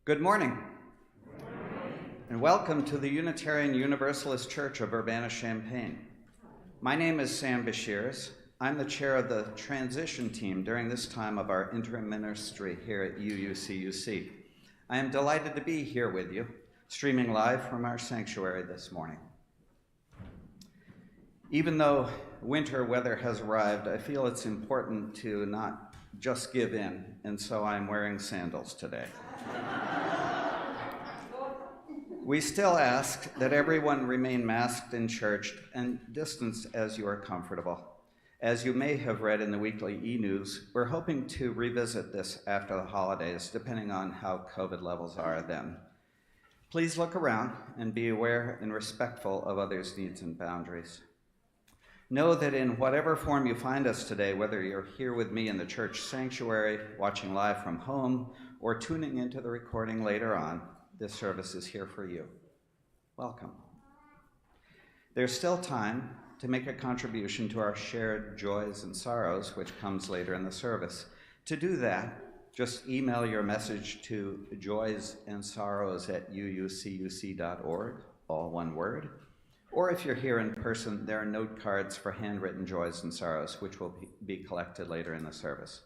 Good morning, and welcome to the Unitarian Universalist Church of Urbana-Champaign. My name is Sam Bashirs. I'm the chair of the transition team during this time of our interim ministry here at UUCUC. I am delighted to be here with you, streaming live from our sanctuary this morning. Even though winter weather has arrived, I feel it's important to not just give in, and so I'm wearing sandals today. We still ask that everyone remain masked in church and distanced as you are comfortable. As you may have read in the weekly e-news, we're hoping to revisit this after the holidays, depending on how COVID levels are then. Please look around and be aware and respectful of others' needs and boundaries. Know that in whatever form you find us today, whether you're here with me in the church sanctuary, watching live from home, or tuning into the recording later on, this service is here for you. Welcome. There's still time to make a contribution to our shared joys and sorrows, which comes later in the service. To do that, just email your message to joysandsorrows@uucuc.org, all one word. Or if you're here in person, there are note cards for handwritten joys and sorrows, which will be collected later in the service.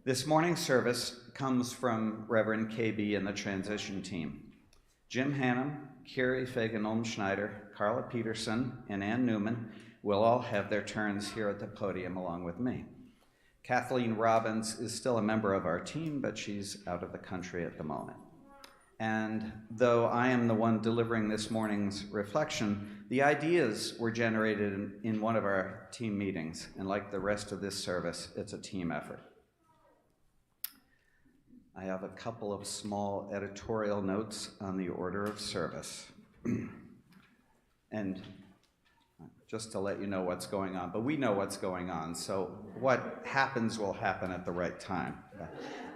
This morning's service comes from Reverend KB and the transition team. Jim Hannum, Carrie Fagan-Olmschneider, Carla Peterson, and Ann Newman will all have their turns here at the podium along with me. Kathleen Robbins is still a member of our team, but she's out of the country at the moment. And though I am the one delivering this morning's reflection, the ideas were generated in one of our team meetings, and like the rest of this service, it's a team effort. I have a couple of small editorial notes on the order of service. And just to let you know what's going on, but we know what's going on, so what happens will happen at the right time.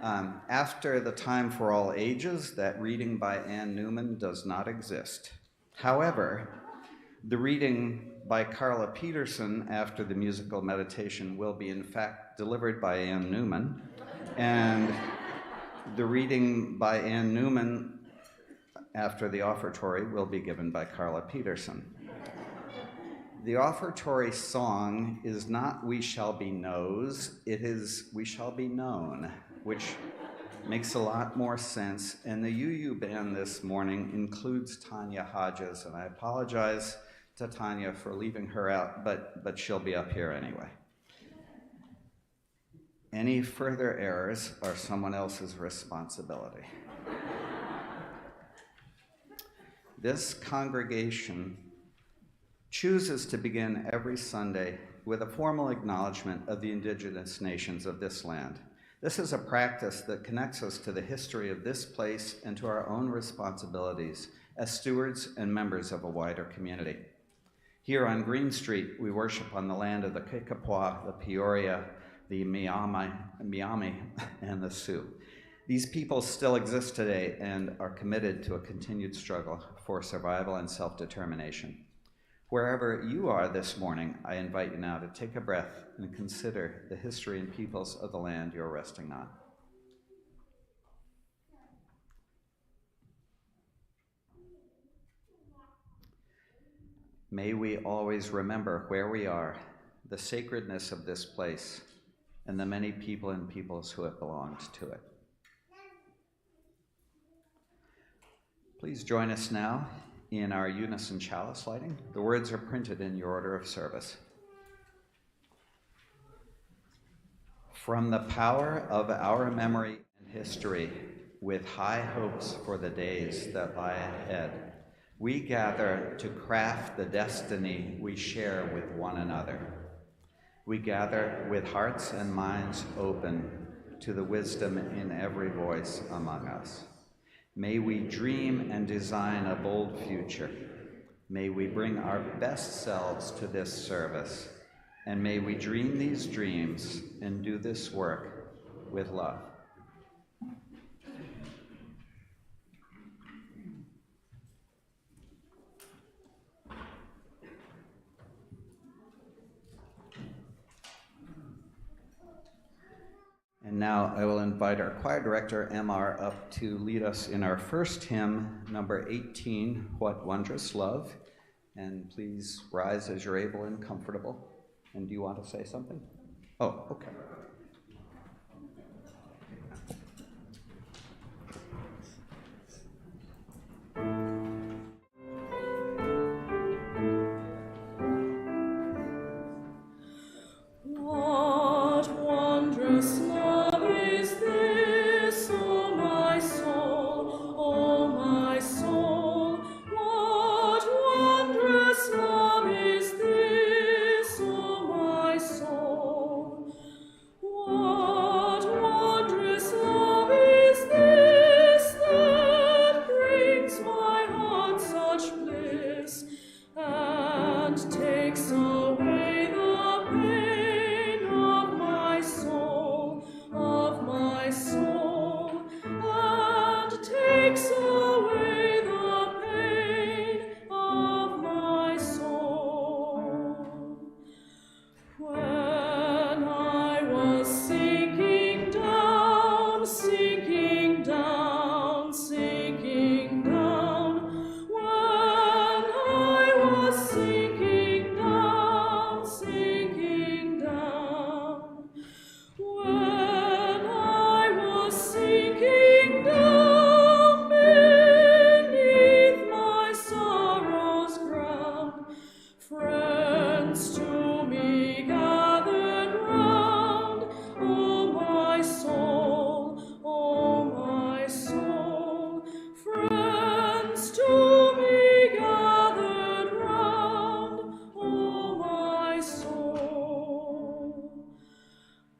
After the time for all ages, that reading by Ann Newman does not exist. However, the reading by Carla Peterson after the musical meditation will be in fact delivered by Ann Newman, and the reading by Ann Newman after the offertory will be given by Carla Peterson. The offertory song is not "We Shall Be Knows," it is "We Shall Be Known," which makes a lot more sense. And the UU band this morning includes Tanya Hodges, and I apologize to Tanya for leaving her out, but she'll be up here anyway. Any further errors are someone else's responsibility. This congregation chooses to begin every Sunday with a formal acknowledgement of the indigenous nations of this land. This is a practice that connects us to the history of this place and to our own responsibilities as stewards and members of a wider community. Here on Green Street, we worship on the land of the Kickapoo, the Peoria, the Miami, and the Sioux. These peoples still exist today and are committed to a continued struggle for survival and self-determination. Wherever you are this morning, I invite you now to take a breath and consider the history and peoples of the land you're resting on. May we always remember where we are, the sacredness of this place, and the many people and peoples who have belonged to it. Please join us now in our unison chalice lighting. The words are printed in your order of service. From the power of our memory and history, with high hopes for the days that lie ahead, we gather to craft the destiny we share with one another. We gather with hearts and minds open to the wisdom in every voice among us. May we dream and design a bold future. May we bring our best selves to this service, and may we dream these dreams and do this work with love. And now I will invite our choir director, MR, up to lead us in our first hymn, number 18, What Wondrous Love. And please rise as you're able and comfortable. And do you want to say something? Oh, okay. When I was sick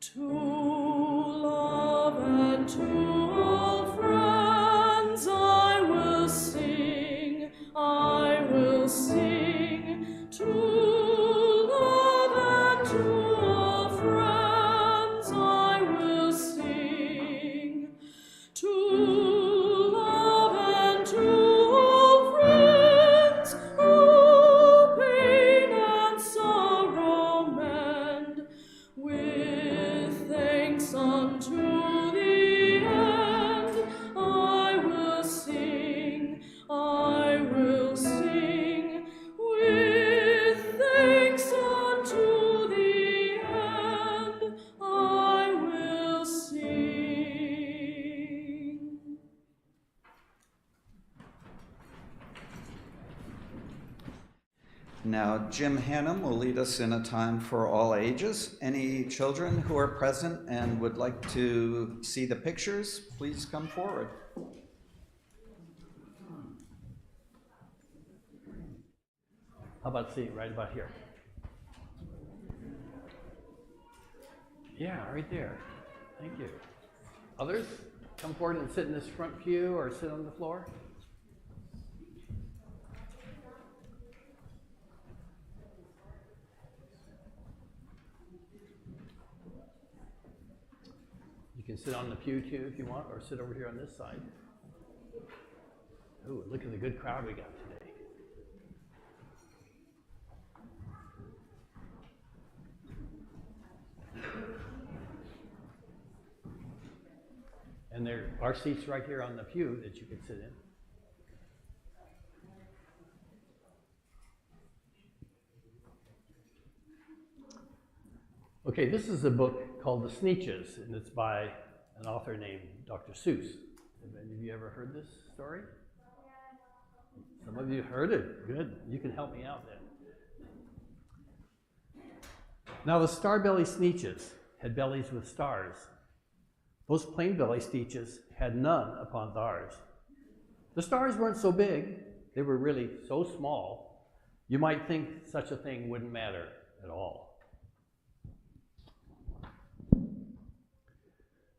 To love and to all friends I will sing, I will sing. To love and to all friends I will sing. To love and to all friends who pain and sorrow mend, with thanks unto the end, I will sing, I will sing. With thanks unto the end, I will sing. Now, Jim Hannum will lead us in a time for all ages. Any children who are present and would like to see the pictures, please come forward. How about seeing right about here? Yeah, right there. Thank you. Others, come forward and sit in this front pew or sit on the floor. You can sit on the pew too if you want, or sit over here on this side. Ooh, look at the good crowd we got today. And there are seats right here on the pew that you can sit in. Okay, this is a book called The Sneetches, and it's by an author named Dr. Seuss. Have any of you ever heard this story? Some of you heard it. Good. You can help me out then. Now, the star-belly Sneetches had bellies with stars. Those plain belly Sneetches had none upon theirs. The stars weren't so big. They were really so small, you might think such a thing wouldn't matter at all.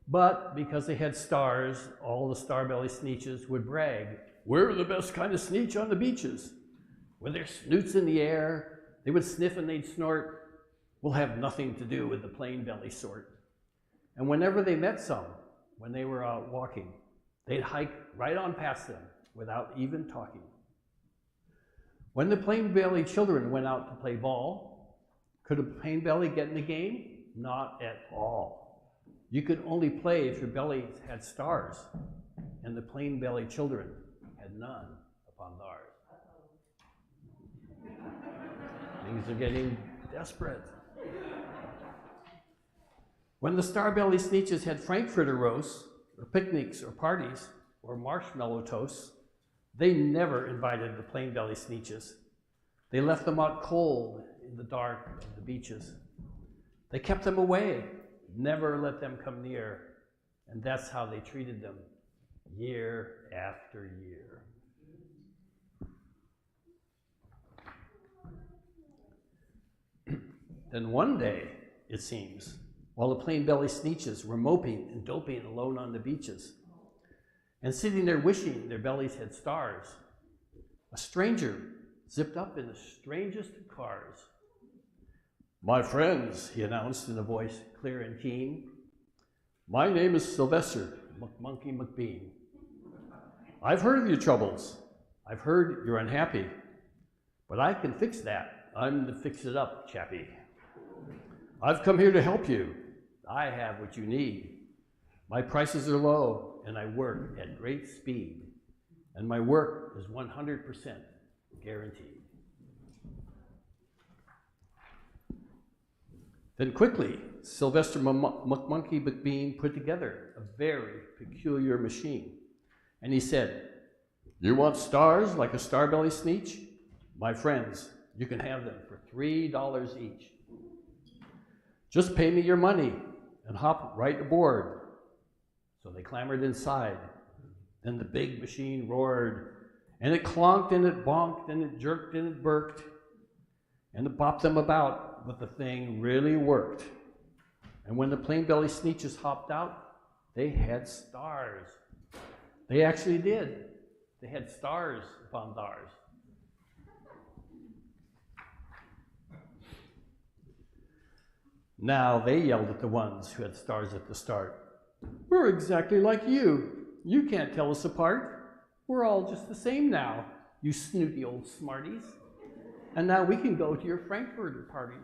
But because they had stars, all the star-belly Sneetches would brag, "We're the best kind of Sneetch on the beaches." With their snoots in the air, they would sniff and they'd snort. "We'll have nothing to do with the plain belly sort." And whenever they met some, when they were out walking, they'd hike right on past them without even talking. When the plain belly children went out to play ball, could a plain belly get in the game? Not at all. You could only play if your belly had stars, and the plain belly children had none upon theirs. Things are getting desperate. When the star-belly Sneetches had frankfurter roasts, or picnics, or parties, or marshmallow toasts, they never invited the plain belly Sneetches. They left them out cold in the dark of the beaches. They kept them away, never let them come near, and that's how they treated them year after year. Then one day, it seems, while the plain belly Sneetches were moping and doping alone on the beaches, and sitting there wishing their bellies had stars, a stranger zipped up in the strangest of cars. "My friends," he announced in a voice clear and keen, "my name is Sylvester McMonkey McBean. I've heard of your troubles. I've heard you're unhappy, but I can fix that. I'm the fix-it-up chappie. I've come here to help you. I have what you need. My prices are low, and I work at great speed, and my work is 100% guaranteed." Then quickly, Sylvester McMonkey McBean put together a very peculiar machine. And he said, "You want stars like a star-belly Sneetch? My friends, you can have them for $3 each. Just pay me your money and hop right aboard." So they clambered inside. Then the big machine roared, and it clonked and it bonked and it jerked and it burked, and it bopped them about, but the thing really worked. And when the plain belly Sneetches hopped out, they had stars. They actually did. They had stars upon theirs. Now they yelled at the ones who had stars at the start. We're exactly like you. You can't tell us apart. We're all just the same now, you snooty old smarties. And now we can go to your Frankfurter parties.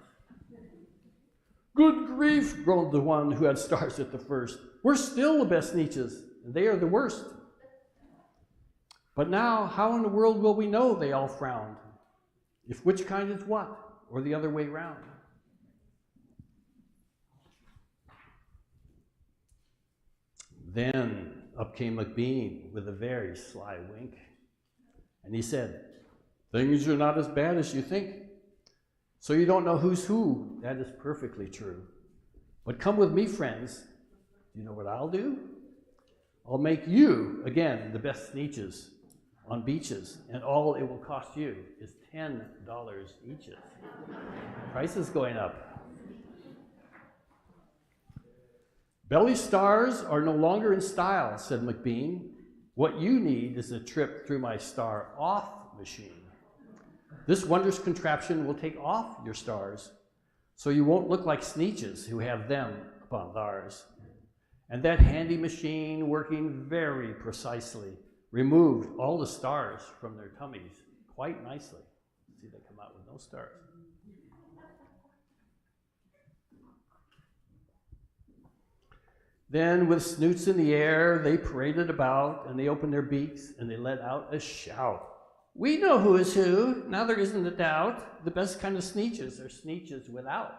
Good grief, groaned the one who had stars at the first. We're still the best Sneetches, and they are the worst. But now, how in the world will we know, they all frowned, if which kind is what, or the other way round? Then up came McBean with a very sly wink, and he said, things are not as bad as you think. So you don't know who's who. That is perfectly true. But come with me, friends. Do you know what I'll do? I'll make you, again, the best Sneetches on beaches, and all it will cost you is $10 each. Price is going up. Belly stars are no longer in style, said McBean. What you need is a trip through my star-off machine. This wondrous contraption will take off your stars, so you won't look like Sneetches who have them upon theirs. And that handy machine, working very precisely, removed all the stars from their tummies quite nicely. See, they come out with no stars. Then, with snoots in the air, they paraded about, and they opened their beaks, and they let out a shout. We know who is who, now there isn't a doubt. The best kind of Sneetches are Sneetches without.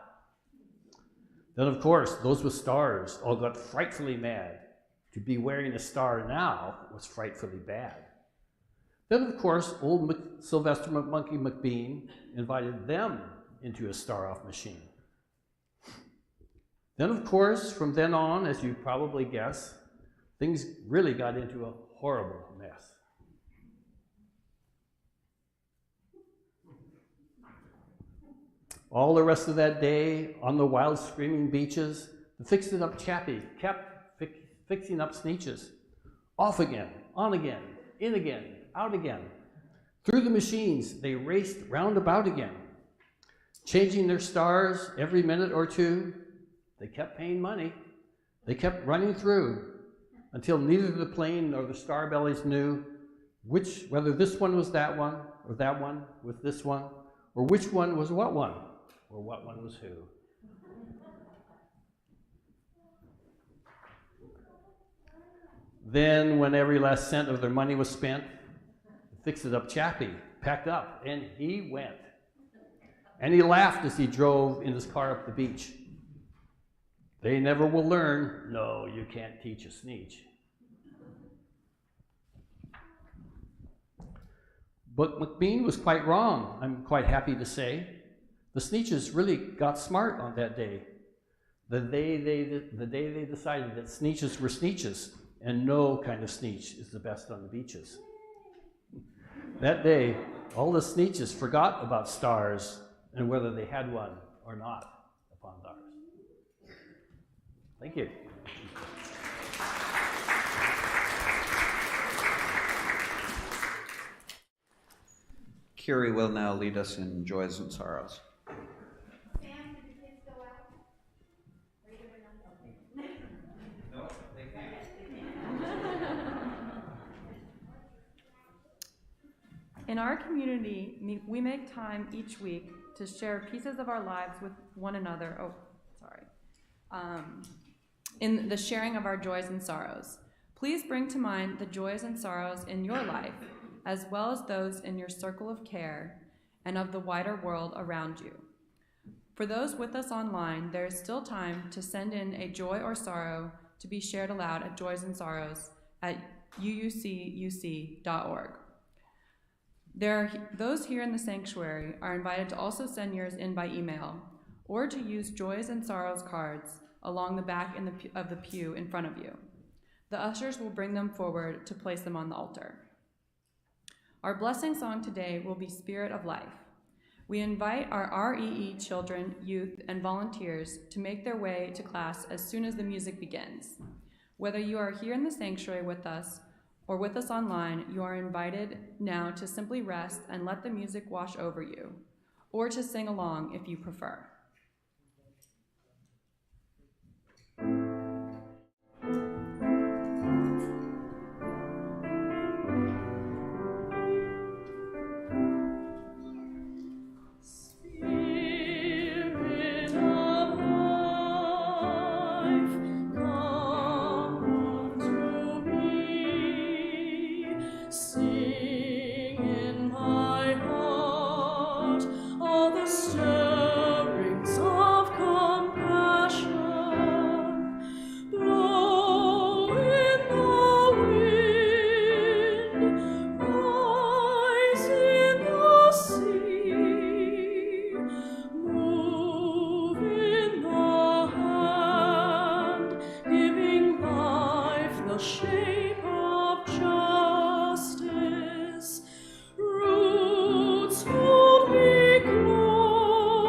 Then, of course, those with stars all got frightfully mad. To be wearing a star now was frightfully bad. Then, of course, old Sylvester Monkey McBean invited them into a star-off machine. Then, of course, from then on, as you probably guess, things really got into a horrible mess. All the rest of that day, on the wild screaming beaches, the fixed-up chappie kept fixing up Sneetches. Off again, on again, in again, out again. Through the machines, they raced round about again, changing their stars every minute or two. They kept paying money. They kept running through until neither the plane nor the star bellies knew whether this one was that one, or that one was this one, or which one was what one, or what one was who. Then, when every last cent of their money was spent, the fix-it-up chappie packed up, and he went. And he laughed as he drove in his car up the beach. They never will learn. No, you can't teach a Sneetch. But McBean was quite wrong, I'm quite happy to say. The Sneetches really got smart on that day. The day they decided that Sneetches were Sneetches, and no kind of Sneetch is the best on the beaches. That day, all the Sneetches forgot about stars and whether they had one or not upon theirs. Thank you. Kiri will now lead us in Joys and Sorrows. Sam, did the kids go out? Are you doing nothing? No, they can't. In our community, we make time each week to share pieces of our lives with one another. In the sharing of our joys and sorrows. Please bring to mind the joys and sorrows in your life, as well as those in your circle of care and of the wider world around you. For those with us online, there is still time to send in a joy or sorrow to be shared aloud at joysandsorrows@uucuc.org. Those here in the sanctuary are invited to also send yours in by email, or to use joys and sorrows cards along the back of the pew in front of you. The ushers will bring them forward to place them on the altar. Our blessing song today will be Spirit of Life. We invite our REE children, youth, and volunteers to make their way to class as soon as the music begins. Whether you are here in the sanctuary with us or with us online, you are invited now to simply rest and let the music wash over you, or to sing along if you prefer. Spirit of life, come unto me. Sing in my heart all the stirrings of compassion. Blow in the wind, rise in the sea, move in the hand, giving life the shape of justice. Roots hold me close,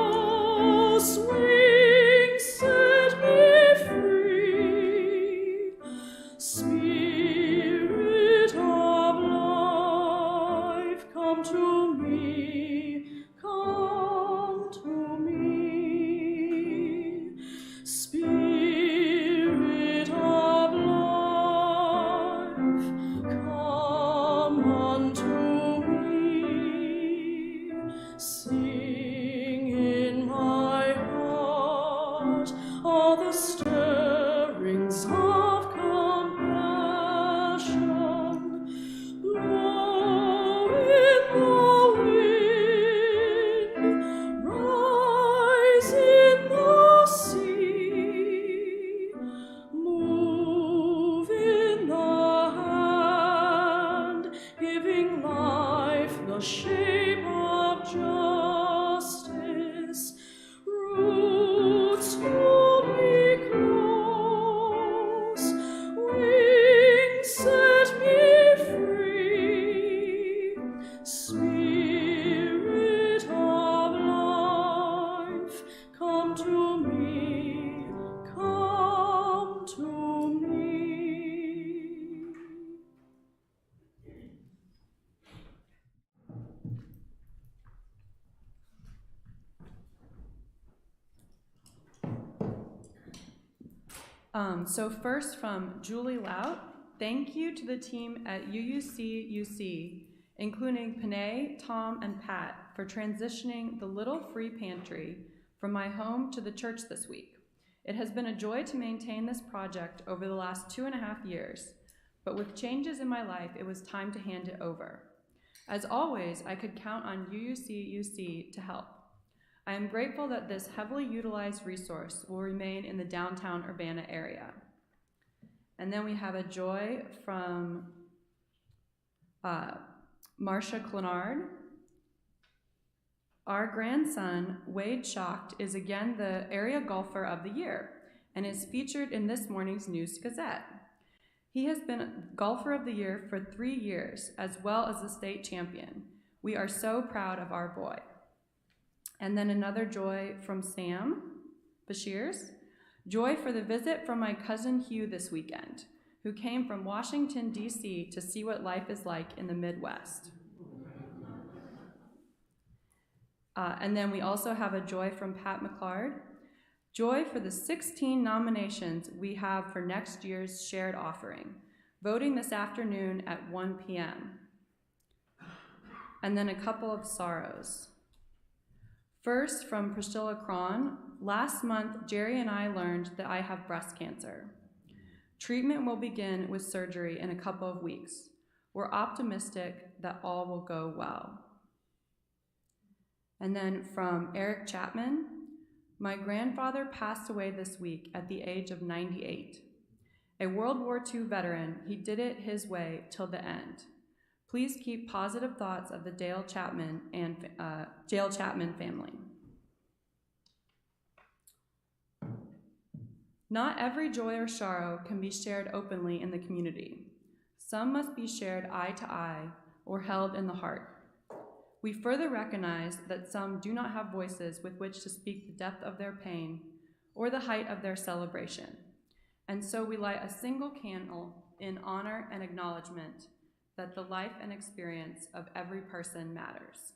wings set me free. Spirit of life, come to me, come to me. Spirit of life, come unto me. Sing in my heart all the stirrings of compassion. Blow in the wind, rise in the sea, move in the hand, giving life the shape of justice. Roots hold me close, wings set me free. Spirit of life, come to me, come to me. So first from Julie Lout, thank you to the team at UUC, including Panay, Tom, and Pat, for transitioning the little free pantry from my home to the church this week. It has been a joy to maintain this project over the last 2.5 years, but with changes in my life, it was time to hand it over. As always, I could count on UUC to help. I am grateful that this heavily utilized resource will remain in the downtown Urbana area. And then we have a joy from Marcia Clenard. Our grandson, Wade Schacht, is again the area golfer of the year and is featured in this morning's News Gazette. He has been golfer of the year for 3 years, as well as the state champion. We are so proud of our boy. And then another joy from Sam Bashirs. Joy for the visit from my cousin Hugh this weekend, who came from Washington, D.C. to see what life is like in the Midwest. And then we also have a joy from Pat McClard. Joy for the 16 nominations we have for next year's shared offering, voting this afternoon at 1 p.m. And then a couple of sorrows. First, from Priscilla Cron, last month, Jerry and I learned that I have breast cancer. Treatment will begin with surgery in a couple of weeks. We're optimistic that all will go well. And then from Eric Chapman, my grandfather passed away this week at the age of 98. A World War II veteran, he did it his way till the end. Please keep positive thoughts of the Dale Chapman family. Not every joy or sorrow can be shared openly in the community. Some must be shared eye to eye or held in the heart. We further recognize that some do not have voices with which to speak the depth of their pain or the height of their celebration, and so we light a single candle in honor and acknowledgement that the life and experience of every person matters.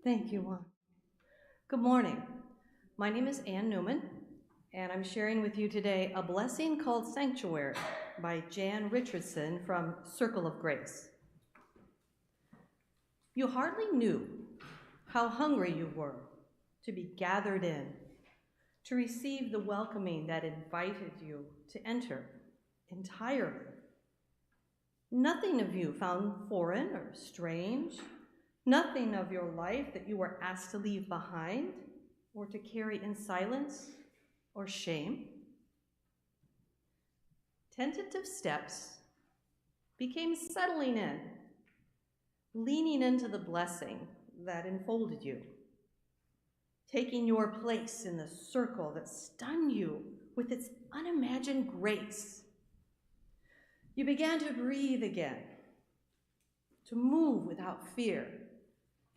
Thank you, Juan. Good morning. My name is Ann Newman, and I'm sharing with you today a blessing called Sanctuary by Jan Richardson from Circle of Grace. You hardly knew how hungry you were to be gathered in, to receive the welcoming that invited you to enter entirely. Nothing of you found foreign or strange, nothing of your life that you were asked to leave behind or to carry in silence or shame. Tentative steps became settling in, leaning into the blessing that enfolded you, taking your place in the circle that stunned you with its unimagined grace. You began to breathe again, to move without fear,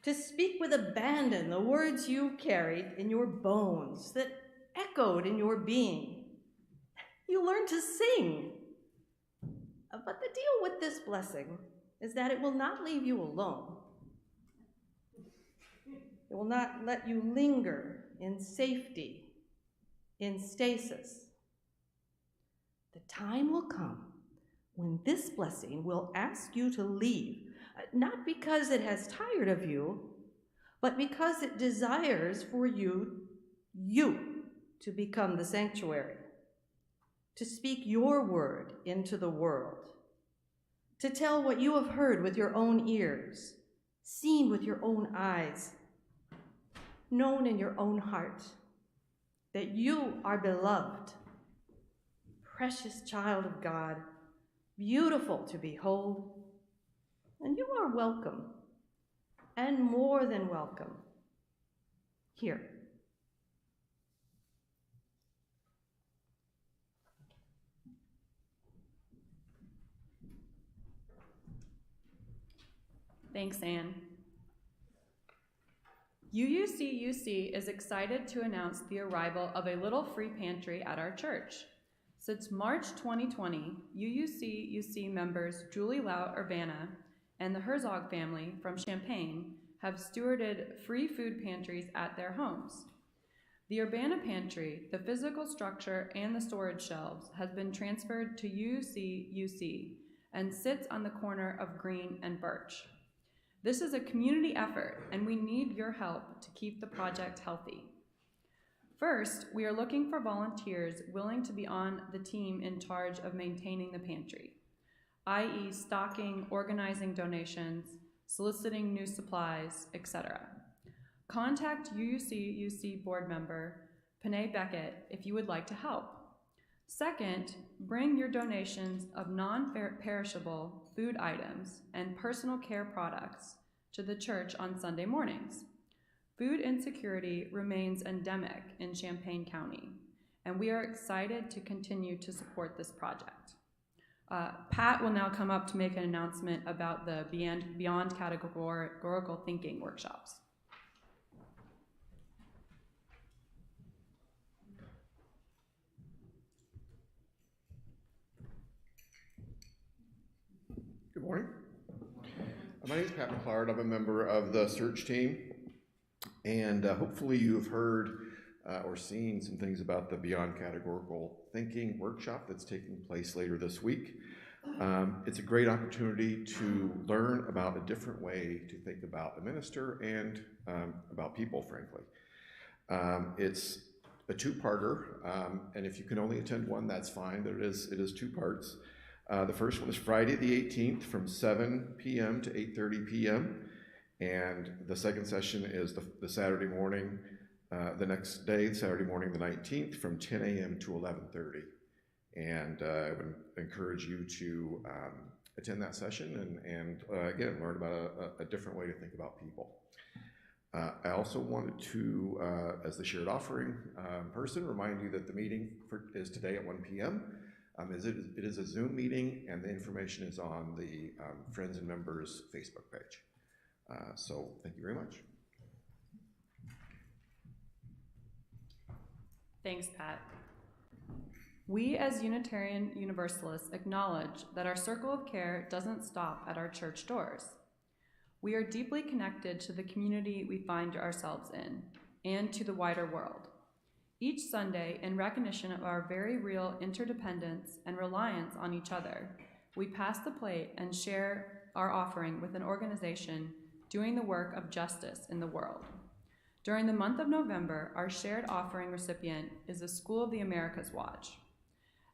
to speak with abandon the words you carried in your bones that echoed in your being. You learned to sing. But the deal with this blessing is that it will not leave you alone. It will not let you linger in safety, in stasis. The time will come when this blessing will ask you to leave, not because it has tired of you, but because it desires for you to become the sanctuary, to speak your word into the world, to tell what you have heard with your own ears, seen with your own eyes, known in your own heart, that you are beloved, precious child of God, beautiful to behold, and you are welcome, and more than welcome, here. Thanks, Anne. UUC is excited to announce the arrival of a little free pantry at our church. Since March 2020, UUC members Julie Lau Urbana and the Herzog family from Champaign have stewarded free food pantries at their homes. The Urbana pantry, the physical structure, and the storage shelves has been transferred to UUC and sits on the corner of Green and Birch. This is a community effort, and we need your help to keep the project healthy. First, we are looking for volunteers willing to be on the team in charge of maintaining the pantry, i.e. stocking, organizing donations, soliciting new supplies, etc. Contact UUC board member Panay Beckett if you would like to help. Second, bring your donations of non-perishable food items and personal care products to the church on Sunday mornings. Food insecurity remains endemic in Champaign County, and we are excited to continue to support this project. Pat will now come up to make an announcement about the Beyond Categorical Thinking workshops. Good morning. My name is Pat McLeod. I'm a member of the search team, and hopefully you've heard or seen some things about the Beyond Categorical Thinking workshop that's taking place later this week. It's a great opportunity to learn about a different way to think about the minister and about people, frankly. It's a two-parter, and if you can only attend one, that's fine, but it is two parts. The first one is Friday the 18th from 7 p.m. to 8:30 p.m. And the second session is the Saturday morning, the next day, Saturday morning the 19th from 10 a.m. to 11:30. And I would encourage you to attend that session and again, learn about a different way to think about people. I also wanted to, as the shared offering person, remind you that the meeting is today at 1 p.m. It is a Zoom meeting, and the information is on the Friends and Members Facebook page. So thank you very much. Thanks, Pat. We as Unitarian Universalists acknowledge that our circle of care doesn't stop at our church doors. We are deeply connected to the community we find ourselves in and to the wider world. Each Sunday, in recognition of our very real interdependence and reliance on each other, we pass the plate and share our offering with an organization doing the work of justice in the world. During the month of November, our shared offering recipient is the School of the Americas Watch.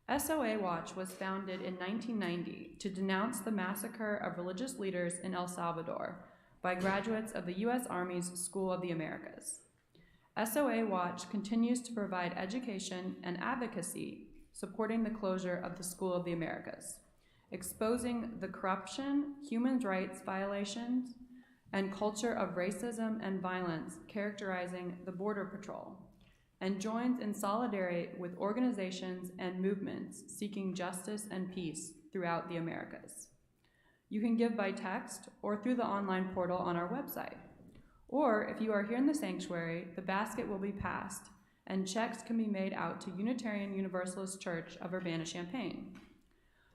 SOA Watch was founded in 1990 to denounce the massacre of religious leaders in El Salvador by graduates of the U.S. Army's School of the Americas. SOA Watch continues to provide education and advocacy supporting the closure of the School of the Americas, exposing the corruption, human rights violations, and culture of racism and violence characterizing the Border Patrol, and joins in solidarity with organizations and movements seeking justice and peace throughout the Americas. You can give by text or through the online portal on our website. Or if you are here in the sanctuary, the basket will be passed, and checks can be made out to Unitarian Universalist Church of Urbana-Champaign.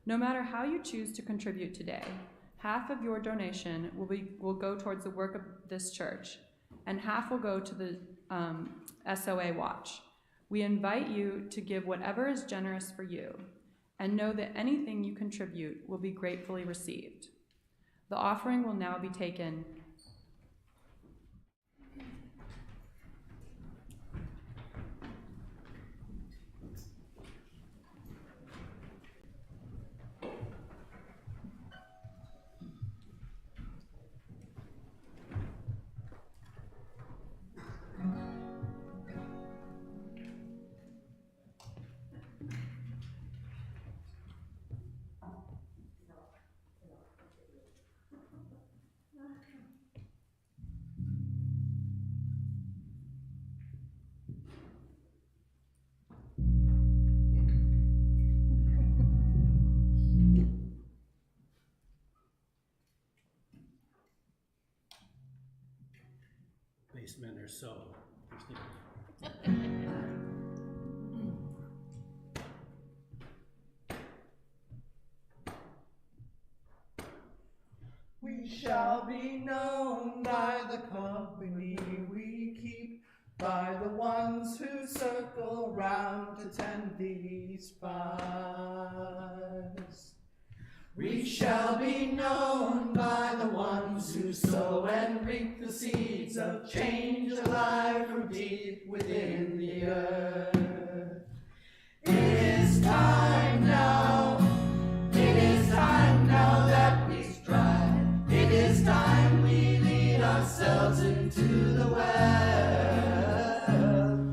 No matter how you choose to contribute today, half of your donation will go towards the work of this church, and half will go to the SOA Watch. We invite you to give whatever is generous for you, and know that anything you contribute will be gratefully received. The offering will now be taken. Basement or so. We shall be known by the company we keep, by the ones who circle round to tend these fires. We shall be known by the ones who sow and reap the seeds of change alive from deep within the earth. It is time now, it is time now that we strive. It is time we lead ourselves into the world.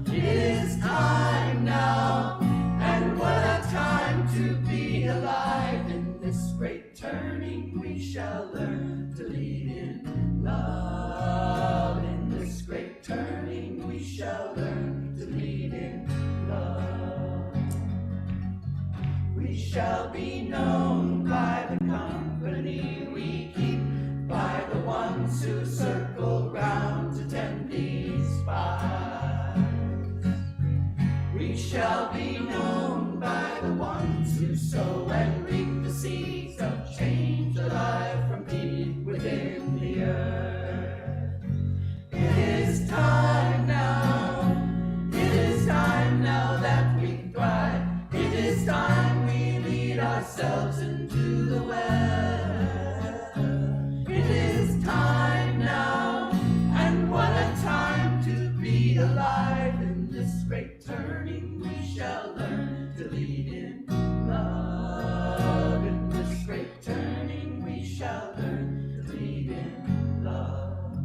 It is time now, and what a time to be alive. In this great turning we shall learn to lead in love. In this great turning we shall learn to lead in love. We shall be known by the company we keep, by the ones who circle round to tend these spies. We shall be known by the ones who sow and reap the seeds of change alive from deep within the earth. It is time now, it is time now that we thrive. It is time we lead ourselves into the world. It is time now, and what a time to be alive. In this great turning we shall learn to lead in love. In this great turning we shall learn to lead in love.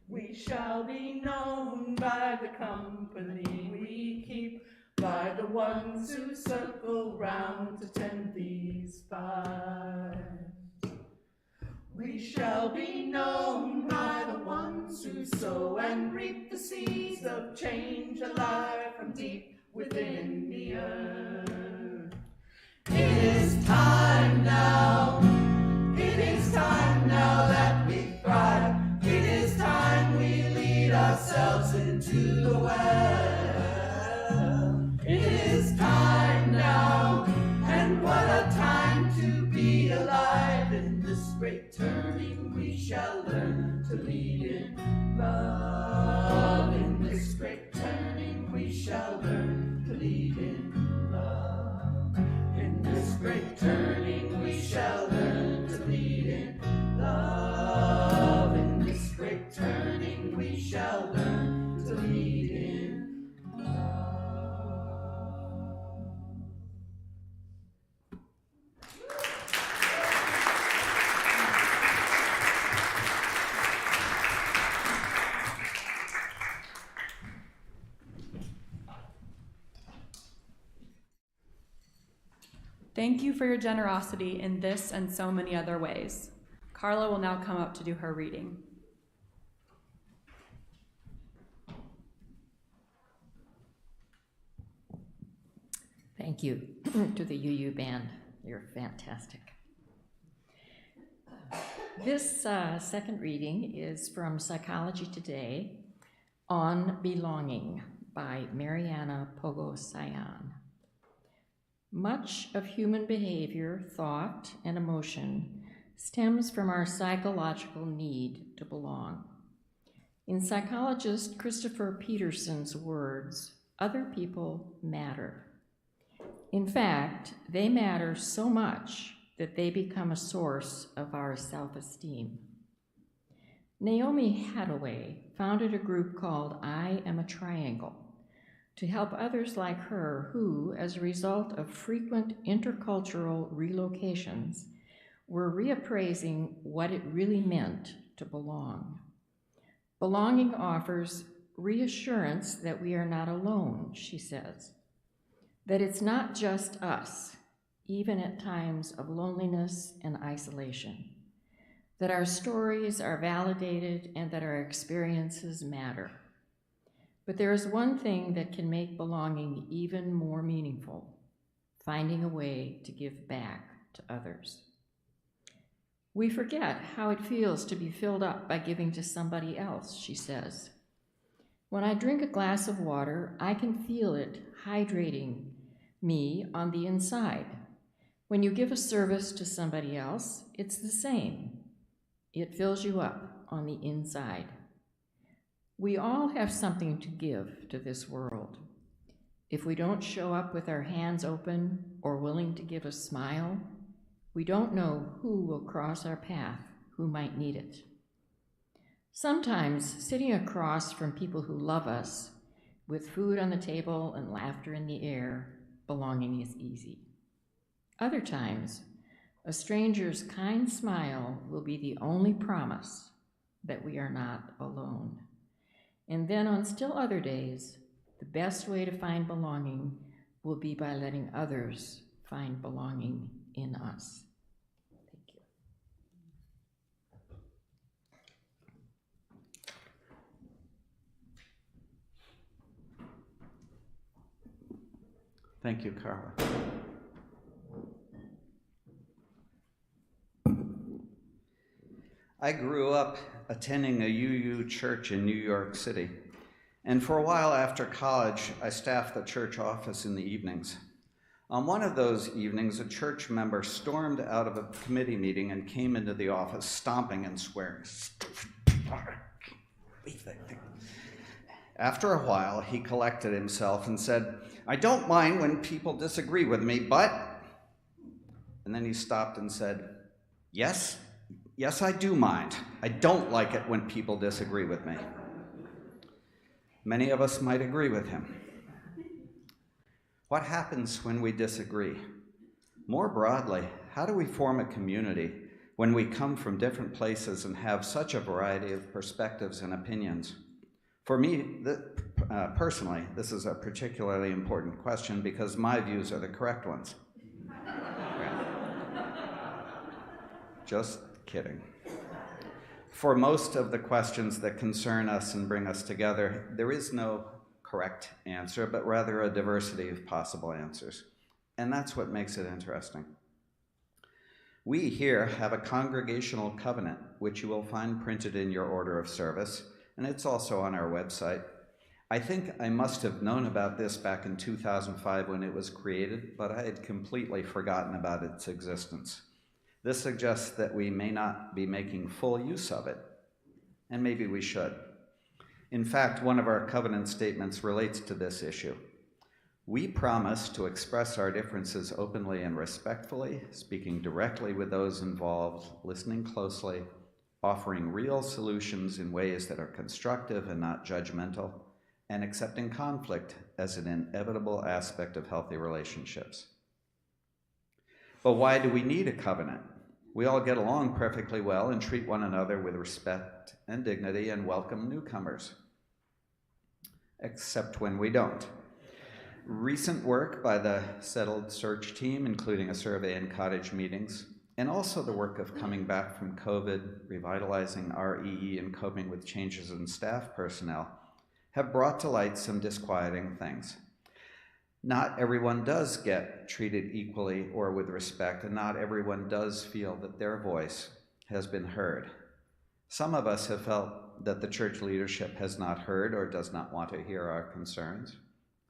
We shall be known by the company we keep, by the ones who circle round to tend these spies. We shall be known by the ones who sow and reap the seeds of change alive from deep within the earth. It is time now, it is time now that we thrive. It is time we lead ourselves into the world. It is time now, and what a time to be alive. In this great turning we shall learn to lead in love. In this great turning we shall learn to lead in love. In this great turning we shall learn to lead in love. In this great turning we shall learn to lead in love. Thank you for your generosity in this and so many other ways. Carla will now come up to do her reading. Thank you to the UU band. You're fantastic. This second reading is from Psychology Today on Belonging by Mariana Pogo-Sayan. Much of human behavior, thought, and emotion stems from our psychological need to belong. In psychologist Christopher Peterson's words, other people matter. In fact, they matter so much that they become a source of our self-esteem. Naomi Hathaway founded a group called I Am a Triangle to help others like her who, as a result of frequent intercultural relocations, were reappraising what it really meant to belong. Belonging offers reassurance that we are not alone, she says, that it's not just us, even at times of loneliness and isolation, that our stories are validated and that our experiences matter. But there is one thing that can make belonging even more meaningful: finding a way to give back to others. We forget how it feels to be filled up by giving to somebody else, she says. When I drink a glass of water, I can feel it hydrating me on the inside. When you give a service to somebody else, it's the same. It fills you up on the inside. We all have something to give to this world. if we don't show up with our hands open or willing to give a smile, we don't know who will cross our path, who might need it. Sometimes sitting across from people who love us, with food on the table and laughter in the air, belonging is easy. Other times, a stranger's kind smile will be the only promise that we are not alone. And then on still other days, the best way to find belonging will be by letting others find belonging in us. Thank you. Thank you, Carla. I grew up attending a UU church in New York City, and for a while after college, I staffed the church office in the evenings. On one of those evenings, a church member stormed out of a committee meeting and came into the office stomping and swearing. After a while, he collected himself and said, "I don't mind when people disagree with me, but..." And then he stopped and said, Yes, I do mind. I don't like it when people disagree with me." Many of us might agree with him. What happens when we disagree? More broadly, how do we form a community when we come from different places and have such a variety of perspectives and opinions? For me, personally, this is a particularly important question because my views are the correct ones. Just kidding. For most of the questions that concern us and bring us together, there is no correct answer, but rather a diversity of possible answers. And that's what makes it interesting. We here have a Congregational Covenant, which you will find printed in your order of service, and it's also on our website. I think I must have known about this back in 2005 when it was created, but I had completely forgotten about its existence. This suggests that we may not be making full use of it, and maybe we should. In fact, one of our covenant statements relates to this issue. We promise to express our differences openly and respectfully, speaking directly with those involved, listening closely, offering real solutions in ways that are constructive and not judgmental, and accepting conflict as an inevitable aspect of healthy relationships. But why do we need a covenant? We all get along perfectly well and treat one another with respect and dignity and welcome newcomers, except when we don't. Recent work by the Settled Search team, including a survey and cottage meetings, and also the work of coming back from COVID, revitalizing REE, and coping with changes in staff personnel, have brought to light some disquieting things. Not everyone does get treated equally or with respect, and not everyone does feel that their voice has been heard. Some of us have felt that the church leadership has not heard or does not want to hear our concerns.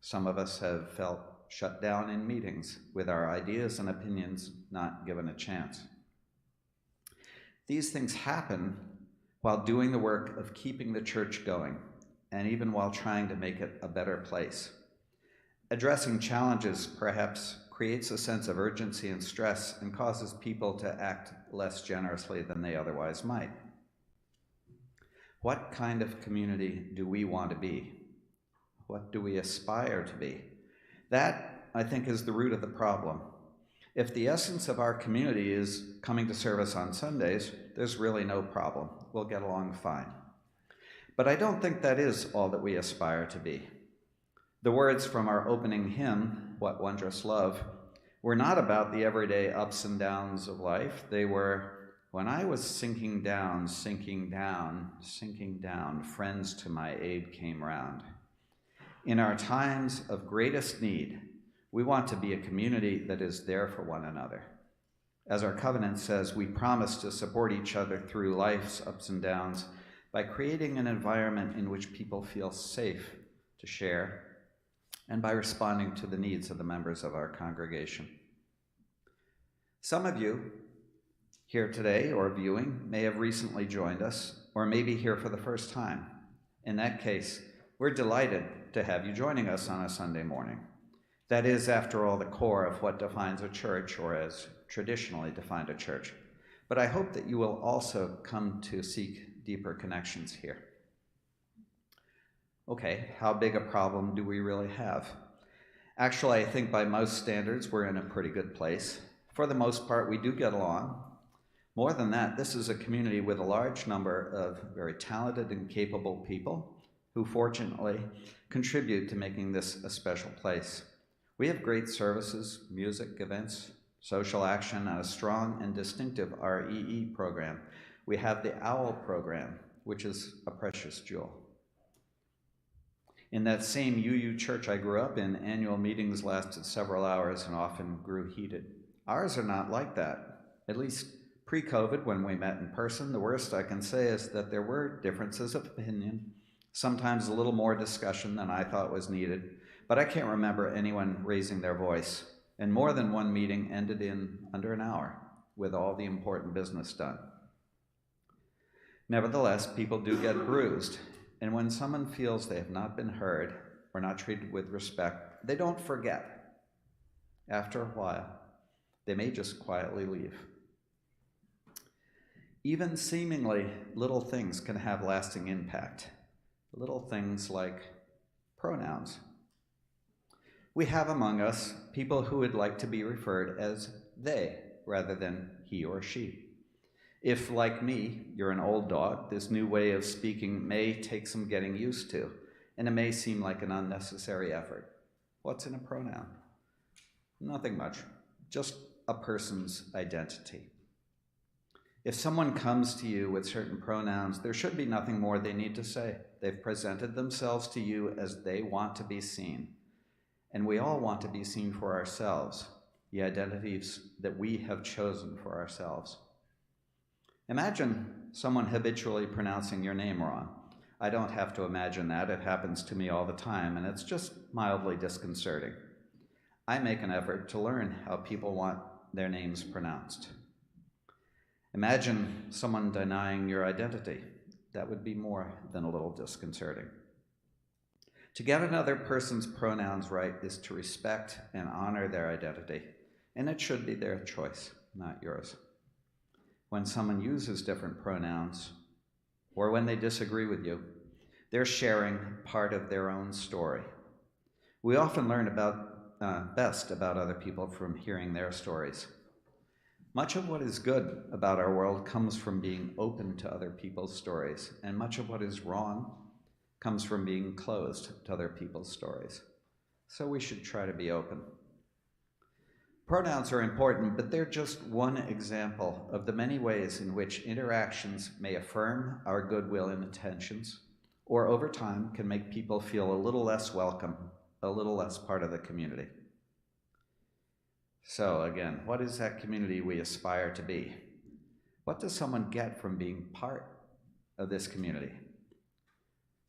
Some of us have felt shut down in meetings with our ideas and opinions not given a chance. These things happen while doing the work of keeping the church going, and even while trying to make it a better place. Addressing challenges perhaps creates a sense of urgency and stress and causes people to act less generously than they otherwise might. What kind of community do we want to be? What do we aspire to be? That, I think, is the root of the problem. If the essence of our community is coming to service on Sundays, there's really no problem. We'll get along fine. But I don't think that is all that we aspire to be. The words from our opening hymn, What Wondrous Love, were not about the everyday ups and downs of life. They were, when I was sinking down, friends to my aid came round. In our times of greatest need, we want to be a community that is there for one another. As our covenant says, we promise to support each other through life's ups and downs by creating an environment in which people feel safe to share and by responding to the needs of the members of our congregation. Some of you here today or viewing may have recently joined us or may be here for the first time. In that case, we're delighted to have you joining us on a Sunday morning. That is, after all, the core of what defines a church, or as traditionally defined a church. But I hope that you will also come to seek deeper connections here. Okay, how big a problem do we really have? Actually, I think by most standards, we're in a pretty good place. For the most part, we do get along. More than that, this is a community with a large number of very talented and capable people who fortunately contribute to making this a special place. We have great services, music, events, social action, and a strong and distinctive REE program. We have the OWL program, which is a precious jewel. In that same UU church I grew up in, annual meetings lasted several hours and often grew heated. Ours are not like that. At least pre-COVID, when we met in person, the worst I can say is that there were differences of opinion, sometimes a little more discussion than I thought was needed, but I can't remember anyone raising their voice. And more than one meeting ended in under an hour, with all the important business done. Nevertheless, people do get bruised, and when someone feels they have not been heard or not treated with respect, they don't forget. After a while, they may just quietly leave. Even seemingly little things can have lasting impact. Little things like pronouns. We have among us people who would like to be referred as they rather than he or she. If, like me, you're an old dog, this new way of speaking may take some getting used to, and it may seem like an unnecessary effort. What's in a pronoun? Nothing much, just a person's identity. If someone comes to you with certain pronouns, there should be nothing more they need to say. They've presented themselves to you as they want to be seen. And we all want to be seen for ourselves, the identities that we have chosen for ourselves. Imagine someone habitually pronouncing your name wrong. I don't have to imagine that. It happens to me all the time, and it's just mildly disconcerting. I make an effort to learn how people want their names pronounced. Imagine someone denying your identity. That would be more than a little disconcerting. To get another person's pronouns right is to respect and honor their identity, and it should be their choice, not yours. When someone uses different pronouns, or when they disagree with you, they're sharing part of their own story. We often learn best about other people from hearing their stories. Much of what is good about our world comes from being open to other people's stories, and much of what is wrong comes from being closed to other people's stories. So we should try to be open. Pronouns are important, but they're just one example of the many ways in which interactions may affirm our goodwill and intentions, or over time can make people feel a little less welcome, a little less part of the community. So again, what is that community we aspire to be? What does someone get from being part of this community?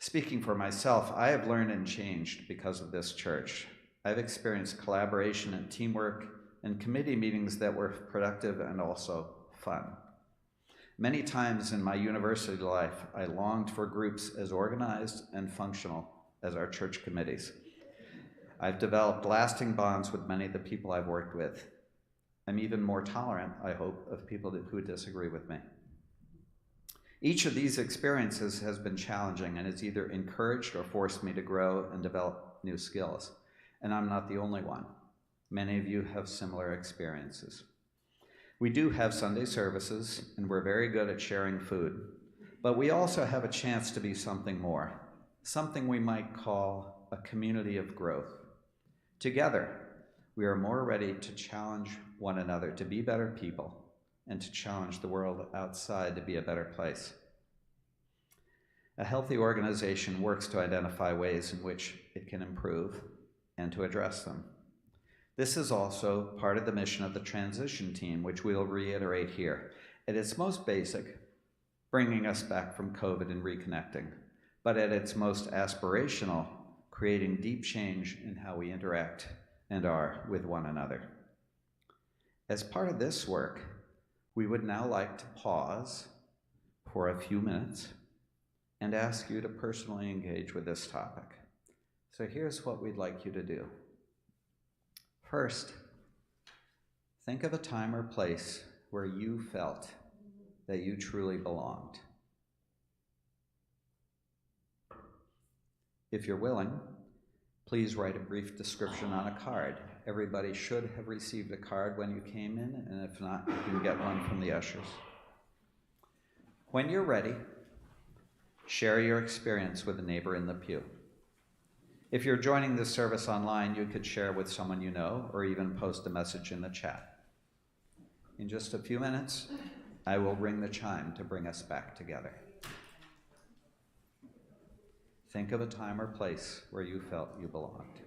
Speaking for myself, I have learned and changed because of this church. I've experienced collaboration and teamwork and committee meetings that were productive and also fun. Many times in my university life, I longed for groups as organized and functional as our church committees. I've developed lasting bonds with many of the people I've worked with. I'm even more tolerant, I hope, of people who disagree with me. Each of these experiences has been challenging and has either encouraged or forced me to grow and develop new skills. And I'm not the only one. Many of you have similar experiences. We do have Sunday services, and we're very good at sharing food. But we also have a chance to be something more, something we might call a community of growth. Together, we are more ready to challenge one another to be better people and to challenge the world outside to be a better place. A healthy organization works to identify ways in which it can improve and to address them. This is also part of the mission of the transition team, which we'll reiterate here. At its most basic, bringing us back from COVID and reconnecting, but at its most aspirational, creating deep change in how we interact and are with one another. As part of this work, we would now like to pause for a few minutes and ask you to personally engage with this topic. So here's what we'd like you to do. First, think of a time or place where you felt that you truly belonged. If you're willing, please write a brief description on a card. Everybody should have received a card when you came in, and if not, you can get one from the ushers. When you're ready, share your experience with a neighbor in the pew. If you're joining this service online, you could share with someone you know, or even post a message in the chat. In just a few minutes, I will ring the chime to bring us back together. Think of a time or place where you felt you belonged.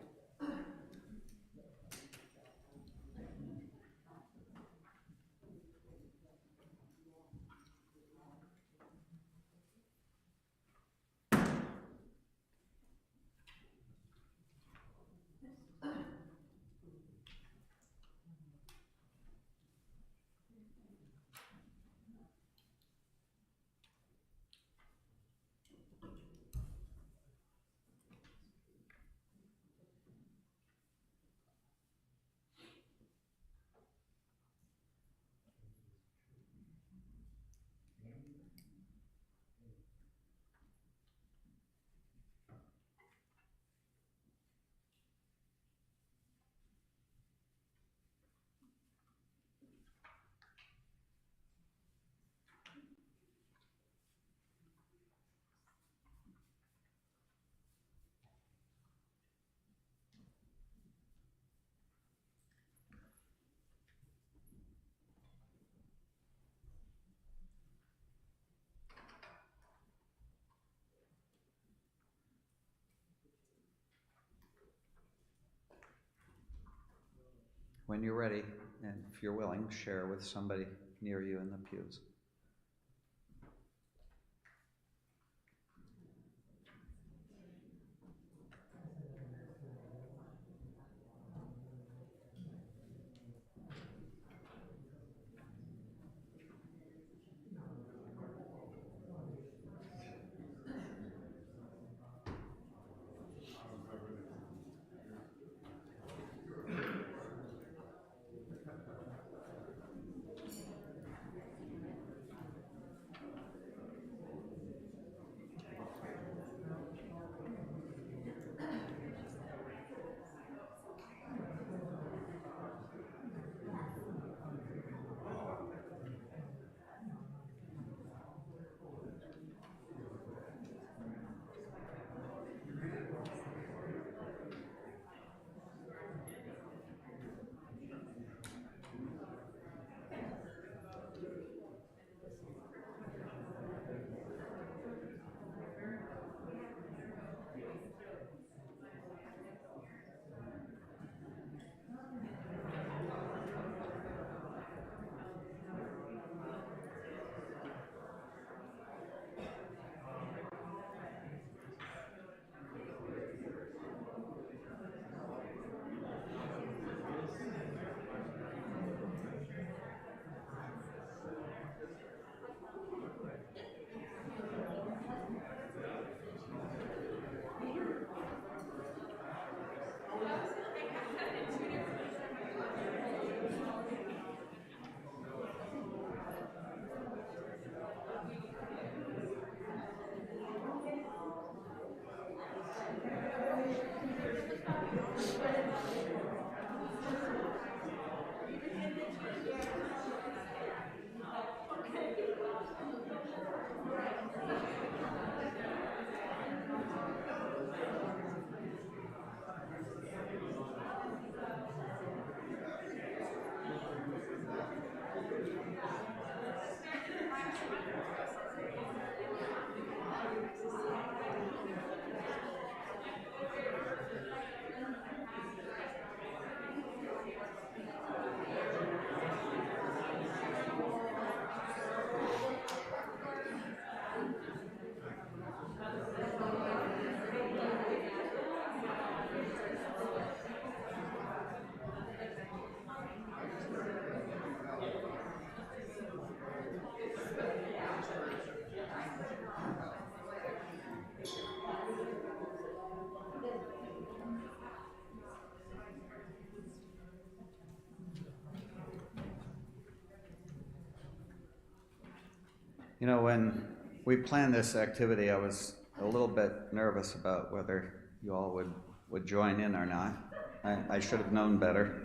When you're ready, and if you're willing, share with somebody near you in the pews. You know, when we planned this activity, I was a little bit nervous about whether you all would join in or not. I should have known better.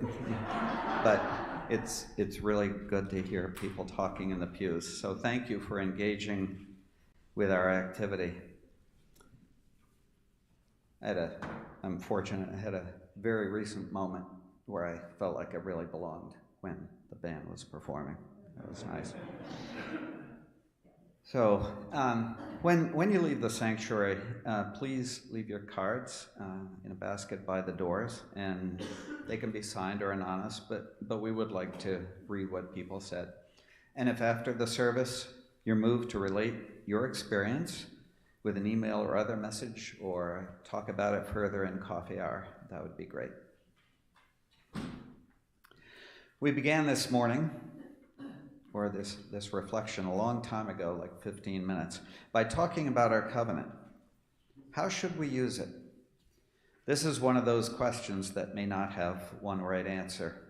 But it's really good to hear people talking in the pews. So thank you for engaging with our activity. I'm fortunate, I had a very recent moment where I felt like I really belonged when the band was performing. That was nice. So when you leave the sanctuary, please leave your cards in a basket by the doors, and they can be signed or anonymous, but we would like to read what people said. And if after the service you're moved to relate your experience with an email or other message, or talk about it further in coffee hour, that would be great. We began this morning, or this reflection, a long time ago, like 15 minutes, by talking about our covenant. How should we use it? This is one of those questions that may not have one right answer.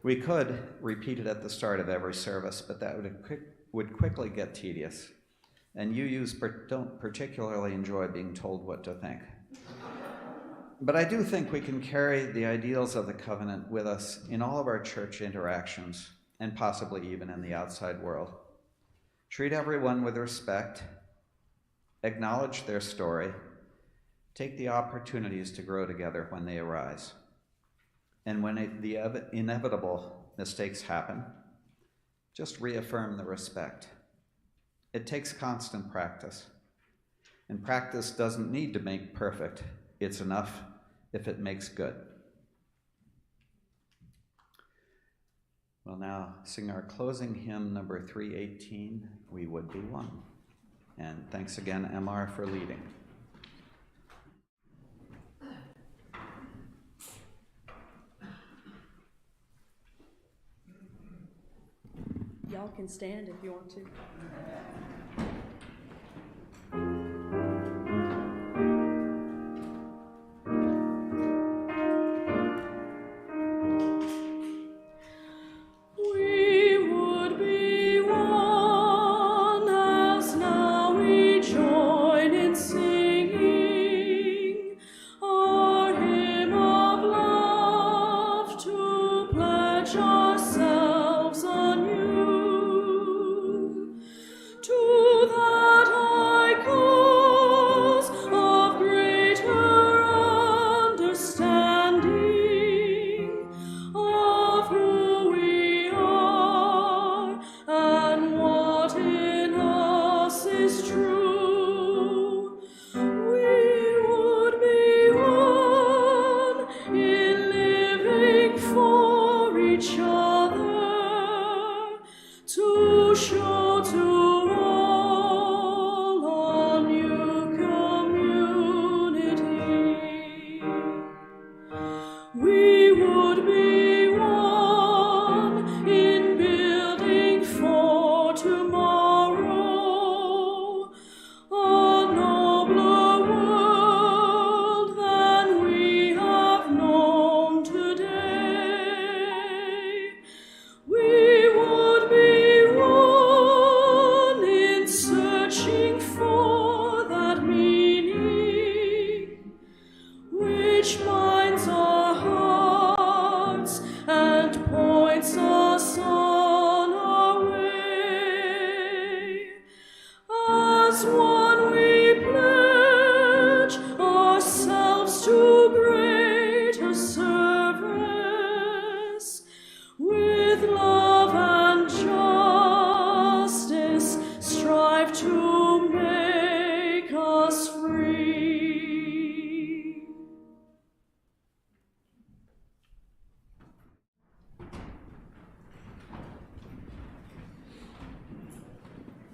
We could repeat it at the start of every service, but that would quickly get tedious. And you don't particularly enjoy being told what to think. But I do think we can carry the ideals of the covenant with us in all of our church interactions, and possibly even in the outside world. Treat everyone with respect, acknowledge their story, take the opportunities to grow together when they arise. And when the inevitable mistakes happen, just reaffirm the respect. It takes constant practice. And practice doesn't need to make perfect. It's enough if it makes good. We'll now sing our closing hymn, number 318, We Would Be One. And thanks again, MR, for leading. Y'all can stand if you want to.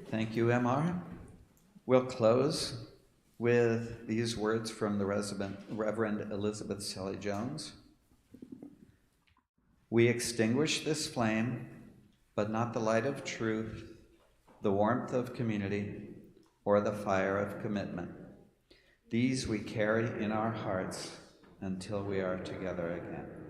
Thank you, MR. We'll close with these words from the Reverend Elizabeth Selly Jones. We extinguish this flame, but not the light of truth, the warmth of community, or the fire of commitment. These we carry in our hearts until we are together again.